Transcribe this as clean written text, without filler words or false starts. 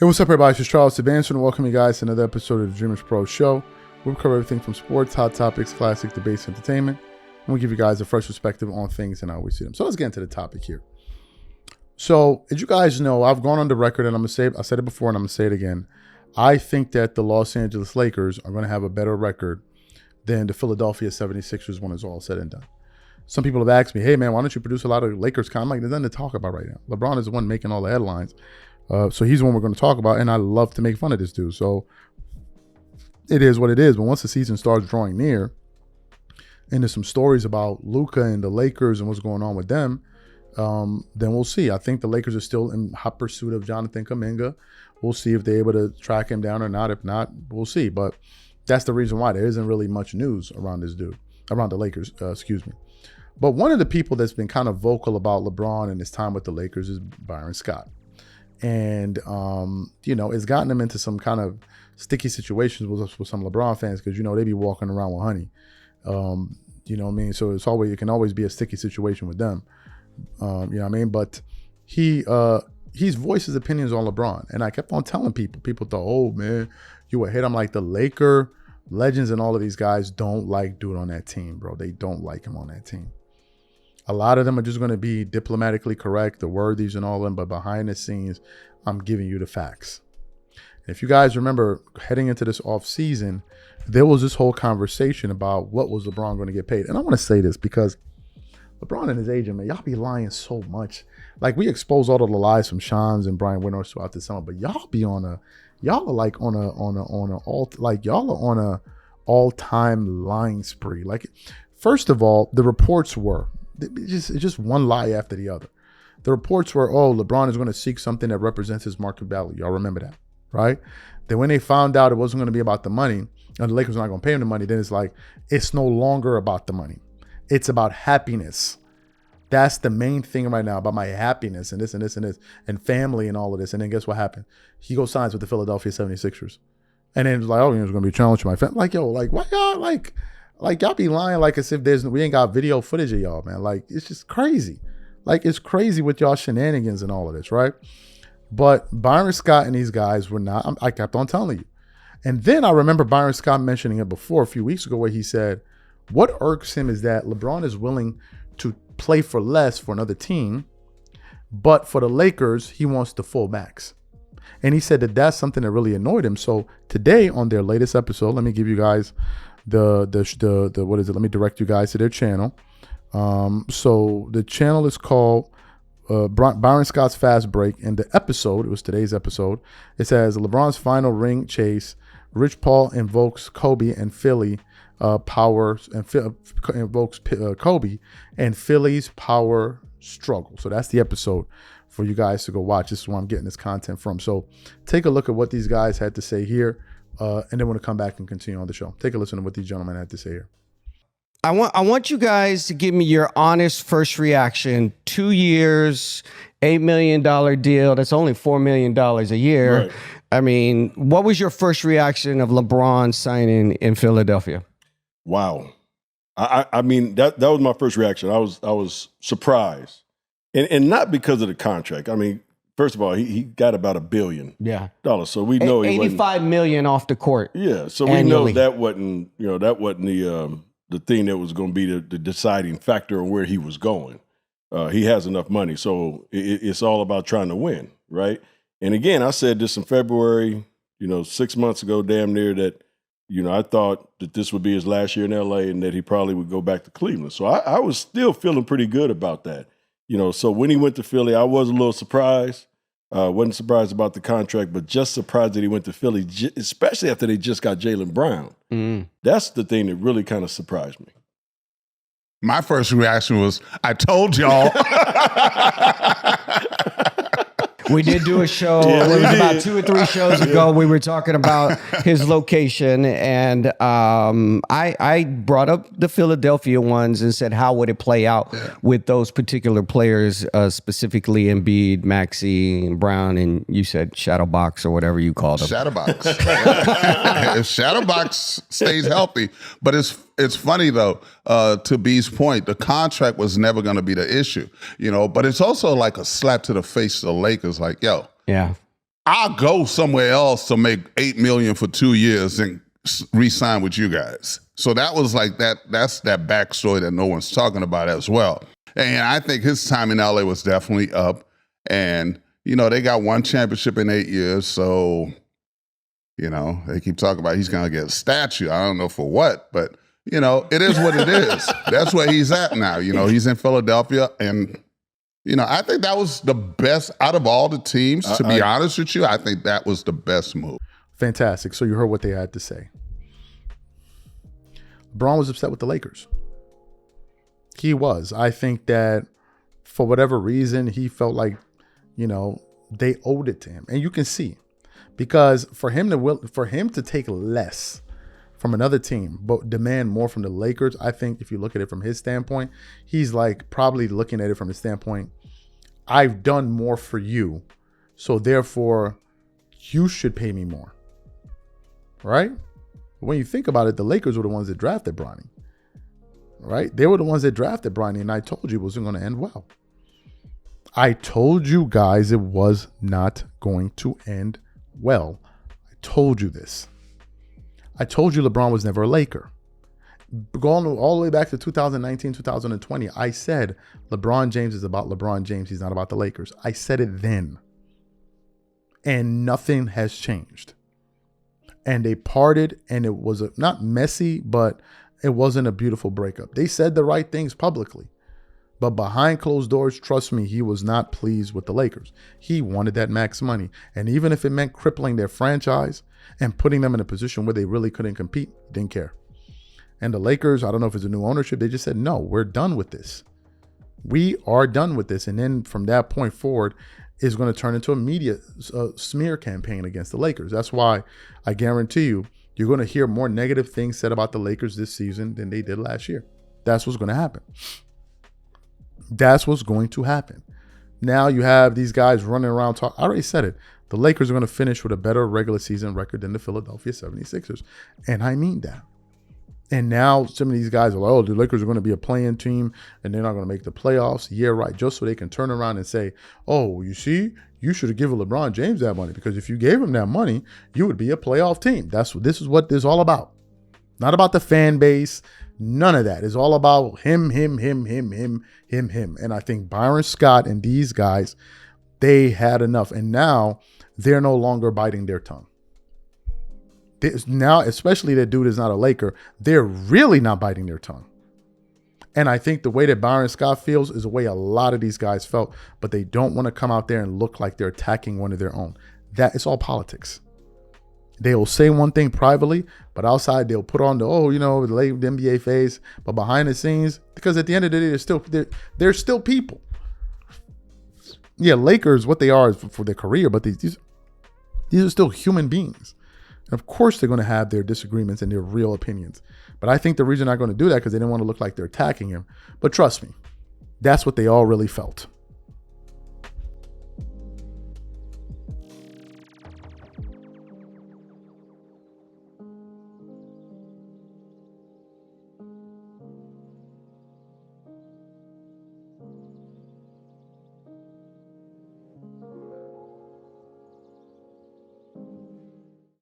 Hey, what's up, everybody? It's Charles Advanced, and welcome you guys to another episode of the Dreamers Pro Show. We cover everything from sports, hot topics, classic debates, entertainment, and we give you guys a fresh perspective on things and how we see them. So let's get into the topic here. So, as you guys know, I've gone on the record, and I said it before, and I'm going to say it again. I think that the Los Angeles Lakers are going to have a better record than the Philadelphia 76ers when it's all said and done. Some people have asked me, hey, man, why don't you produce a lot of Lakers content? I'm like, there's nothing to talk about right now. LeBron is the one making all the headlines. So he's the one we're going to talk about, and I love to make fun of this dude. So it is what it is. But once the season starts drawing near, and there's some stories about Luka and the Lakers and what's going on with them, then we'll see. I think the Lakers are still in hot pursuit of Jonathan Kuminga. We'll see if they're able to track him down or not. If not, we'll see. But that's the reason why there isn't really much news around this dude, around the Lakers, But one of the people that's been kind of vocal about LeBron and his time with the Lakers is Byron Scott. And, it's gotten them into some kind of sticky situations with some LeBron fans because, they be walking around with honey. You know what I mean? So it can always be a sticky situation with them. You know what I mean? But he's voiced his opinions on LeBron. And I kept on telling people thought, oh, man, you would hit him. Like the Laker legends and all of these guys don't like dude on that team, bro. They don't like him on that team. A lot of them are just going to be diplomatically correct, the worthies and all of them, but behind the scenes, I'm giving you the facts. If you guys remember, heading into this offseason, there was this whole conversation about what was LeBron going to get paid. And I want to say this because LeBron and his agent, man, y'all be lying so much. Like, we expose all of the lies from Sean's and Brian Windhorst throughout the summer, but y'all are on a all-time lying spree. Like, first of all, the reports were, it's just one lie after the other. The reports were, LeBron is going to seek something that represents his market value. Y'all remember that, right? Then when they found out it wasn't going to be about the money, and the Lakers were not going to pay him the money, then it's like, it's no longer about the money. It's about happiness. That's the main thing right now, about my happiness and this and this and this and family and all of this. And then guess what happened? He goes signs with the Philadelphia 76ers. And then it was like, there's going to be a challenge to my family. Like, why y'all like y'all be lying like as if we ain't got video footage of y'all, man. Like, it's just crazy. Like, it's crazy with y'all shenanigans and all of this, right? But Byron Scott and these guys were not, I kept on telling you. And then I remember Byron Scott mentioning it before a few weeks ago where he said, what irks him is that LeBron is willing to play for less for another team, but for the Lakers, he wants the full max. And he said that that's something that really annoyed him. So today on their latest episode, let me give you guys the what is it? Let me direct you guys to their channel. So the channel is called Byron Scott's Fast Break. And the episode, it was today's episode, it says LeBron's final ring chase. Rich Paul invokes Kobe and Philly invokes Kobe and Philly's power struggle. So that's the episode for you guys to go watch. This is where I'm getting this content from. So take a look at what these guys had to say here. And then we're going to come back and continue on the show. Take a listen to what these gentlemen had to say here. I want you guys to give me your honest first reaction. 2 years, $8 million deal. That's only $4 million a year. Right. I mean, what was your first reaction of LeBron signing in Philadelphia? Wow. I mean, that was my first reaction. I was surprised. And not because of the contract. I mean, first of all, he got about $1 billion. Yeah. So we know $85 million off the court. Yeah. So annually. We know that wasn't the thing that was going to be the deciding factor on where he was going. He has enough money. So it's all about trying to win, right? And again, I said this in February, 6 months ago, damn near, that, I thought that this would be his last year in LA and that he probably would go back to Cleveland. So I was still feeling pretty good about that. So when he went to Philly, I was a little surprised. Wasn't surprised about the contract, but just surprised that he went to Philly, especially after they just got Jaylen Brown. Mm. That's the thing that really kind of surprised me. My first reaction was, I told y'all. We did do a show. It was about 2 or 3 shows ago. We were talking about his location, and I brought up the Philadelphia ones and said, how would it play out with those particular players, specifically Embiid, Maxey, and Brown, and you said Shadowbox or whatever you called them. Shadowbox. If Shadowbox stays healthy, but it's funny though, to B's point, the contract was never going to be the issue, but it's also like a slap to the face of the Lakers. Like, yo, I'll go somewhere else to make $8 million for 2 years and re-sign with you guys. So that was like that. That's that backstory that no one's talking about as well. And I think his time in LA was definitely up. And, they got one championship in 8 years. So, they keep talking about he's going to get a statue. I don't know for what, but, it is what it is. That's where he's at now. He's in Philadelphia. And, I think that was the best out of all the teams. To be honest with you, I think that was the best move. Fantastic. So you heard what they had to say. LeBron was upset with the Lakers. He was. I think that for whatever reason, he felt like, they owed it to him. And you can see, because for him to take less from another team, but demand more from the Lakers, I think if you look at it from his standpoint, he's like probably looking at it from his standpoint, I've done more for you, so therefore you should pay me more. Right? When you think about it, the Lakers were the ones that drafted Bronny. Right? They were the ones that drafted Bronny, and I told you it wasn't going to end well. I told you guys it was not going to end well. I told you this. I told you LeBron was never a Laker. Going all the way back to 2019, 2020, I said LeBron James is about LeBron James. He's not about the Lakers. I said it then. And nothing has changed. And they parted, and it was not messy, but it wasn't a beautiful breakup. They said the right things publicly. But behind closed doors, trust me, he was not pleased with the Lakers. He wanted that max money. And even if it meant crippling their franchise and putting them in a position where they really couldn't compete, didn't care. And the Lakers, I don't know if it's a new ownership, they just said, no, we're done with this. We are done with this. And then from that point forward, it's going to turn into a media smear campaign against the Lakers. That's why I guarantee you're going to hear more negative things said about the Lakers this season than they did last year. That's what's going to happen. That's what's going to happen. Now you have these guys running around talk. I already said it. The Lakers are going to finish with a better regular season record than the Philadelphia 76ers. And I mean that. And now some of these guys are like, oh, the Lakers are going to be a play-in team and they're not going to make the playoffs. Yeah, right. Just so they can turn around and say, oh, you see, you should have given LeBron James that money, because if you gave him that money, you would be a playoff team. This is what this is all about. Not about the fan base. None of that. It's all about him. And I think Byron Scott and these guys, they had enough. And now they're no longer biting their tongue. Now, especially that dude is not a Laker, they're really not biting their tongue. And I think the way that Byron Scott feels is the way a lot of these guys felt, but they don't want to come out there and look like they're attacking one of their own. That it's all politics. They will say one thing privately, but outside they'll put on the NBA phase. But behind the scenes, because at the end of the day, they're still people. Yeah, Lakers, what they are is for their career, but these are still human beings. And of course, they're going to have their disagreements and their real opinions. But I think the reason they're going to do that because they didn't want to look like they're attacking him. But trust me, that's what they all really felt.